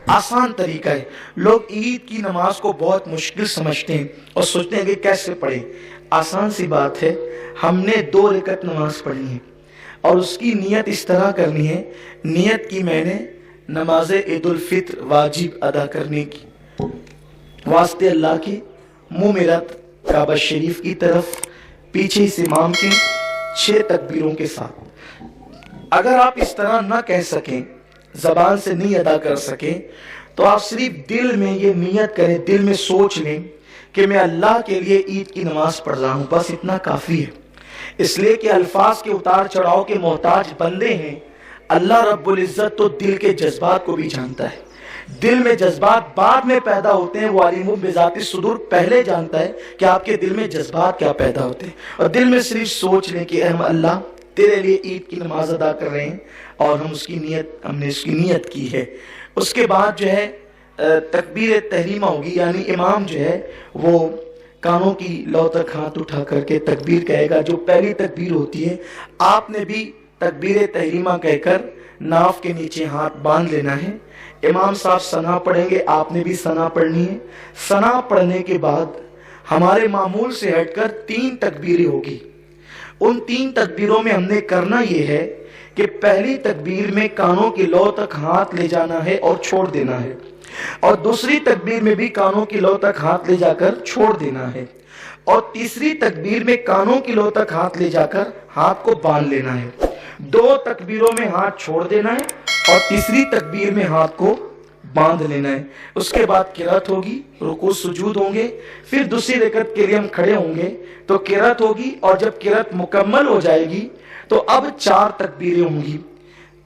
آسان طریقہ ہے۔ لوگ عید کی نماز کو بہت مشکل سمجھتے ہیں اور سوچتے ہیں کہ کیسے پڑھیں۔ آسان سی بات ہے، ہم نے 2 رکعت نماز پڑھنی ہے اور اس کی نیت اس طرح کرنی ہے، نیت کی میں نے نماز عید الفطر واجب ادا کرنے کی، واسطے اللہ کی، منہ میرا کعبہ شریف کی طرف، پیچھے سے امام کے 6 تکبیروں کے ساتھ۔ اگر آپ اس طرح نہ کہہ سکیں، زبان سے نہیں ادا کر سکیں، تو آپ صرف دل میں یہ نیت کریں، دل میں سوچ لیں کہ میں اللہ کے لیے عید کی نماز پڑھ رہا ہوں، بس اتنا کافی ہے۔ اس لیے کہ الفاظ کے اتار چڑھاؤ کے محتاج بندے ہیں، اللہ رب العزت تو دل کے جذبات کو بھی جانتا ہے۔ دل میں جذبات بعد میں پیدا ہوتے ہیں، وہ علیم بذات الصدور پہلے جانتا ہے کہ آپ کے دل میں جذبات کیا پیدا ہوتے ہیں، اور دل میں صرف سوچ لیں کہ ہم اللہ تیرے لیے عید کی نماز ادا کر رہے ہیں اور ہم نے اس کی نیت کی ہے۔ اس کے بعد جو ہے تکبیر تحریمہ ہوگی، یعنی امام جو ہے وہ کانوں کی لو تک ہاتھ اٹھا کر کے تکبیر کہے گا، جو پہلی تکبیر ہوتی ہے۔ آپ نے بھی تکبیر تحریمہ کہہ کر ناف کے نیچے ہاتھ باندھ لینا ہے۔ امام صاحب ثنا پڑھیں گے، آپ نے بھی ثنا پڑھنی ہے۔ ثنا پڑھنے کے بعد ہمارے معمول سے ہٹ کر 3 تکبیریں ہوگی۔ ان 3 تکبیروں میں ہم نے کرنا یہ ہے کہ پہلی تکبیر میں کانوں کی لو تک ہاتھ لے جانا ہے اور چھوڑ دینا ہے، اور دوسری تکبیر میں بھی کانوں کی لو تک ہاتھ لے جا کر چھوڑ دینا ہے، اور تیسری تکبیر میں کانوں کی لو تک ہاتھ لے جا کر ہاتھ کو باندھ لینا ہے۔ 2 تکبیروں میں ہاتھ چھوڑ دینا ہے اور تیسری تکبیر میں ہاتھ کو باندھ لینا ہے۔ اس کے بعد قرات ہوگی، رکوع سجود ہوں گے، پھر دوسری رکعت کے لیے ہم کھڑے ہوں گے تو قرات ہوگی، اور جب قرات مکمل ہو جائے گی تو اب 4 تکبیریں ہوں گی۔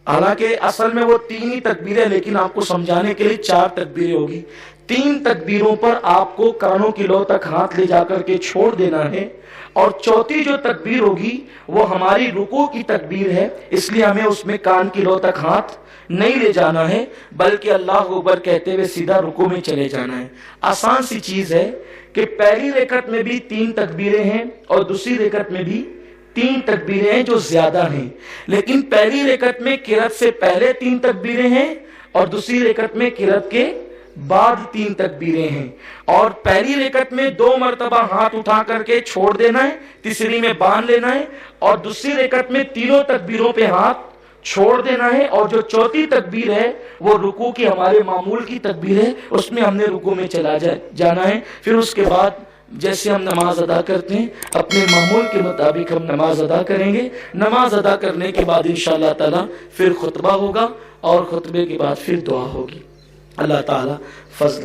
حالانکہ اصل میں وہ 3 ہی تکبیریں، لیکن آپ کو سمجھانے کے لیے 4 تکبیریں ہوگی۔ 3 تکبیروں پر آپ کو کانوں کی لو تک ہاتھ لے جا کر کے چھوڑ دینا ہے، اور چوتھی جو تکبیر ہوگی وہ ہماری رکوع کی تکبیر ہے، اس لیے ہمیں اس میں کان کی لو تک ہاتھ نہیں لے جانا ہے، بلکہ اللہ اکبر کہتے ہوئے سیدھا رکوع میں چلے جانا ہے۔ آسان سی چیز ہے کہ پہلی رکعت میں بھی 3 تکبیریں ہیں اور دوسری رکعت میں بھی 3 تکبیریں ہیں جو زیادہ ہیں، لیکن پہلی رکعت میں قرات سے پہلے 3 تکبیریں ہیں اور دوسری رکعت میں قرات کے بعد 3 تکبیریں ہیں، اور پہلی رکعت میں 2 مرتبہ ہاتھ اٹھا کر کے چھوڑ دینا ہے، تیسری میں باندھ لینا ہے، اور دوسری رکعت میں تینوں تکبیروں پہ ہاتھ چھوڑ دینا ہے، اور جو چوتھی تکبیر ہے وہ رکوع کی ہمارے معمول کی تکبیر ہے، اس میں ہم نے رکوع میں چلا جانا ہے۔ پھر اس کے بعد جیسے ہم نماز ادا کرتے ہیں اپنے معمول کے مطابق ہم نماز ادا کریں گے۔ نماز ادا کرنے کے بعد انشاءاللہ تعالی پھر خطبہ ہوگا، اور خطبے کے بعد پھر دعا ہوگی۔ اللہ تعالی فضل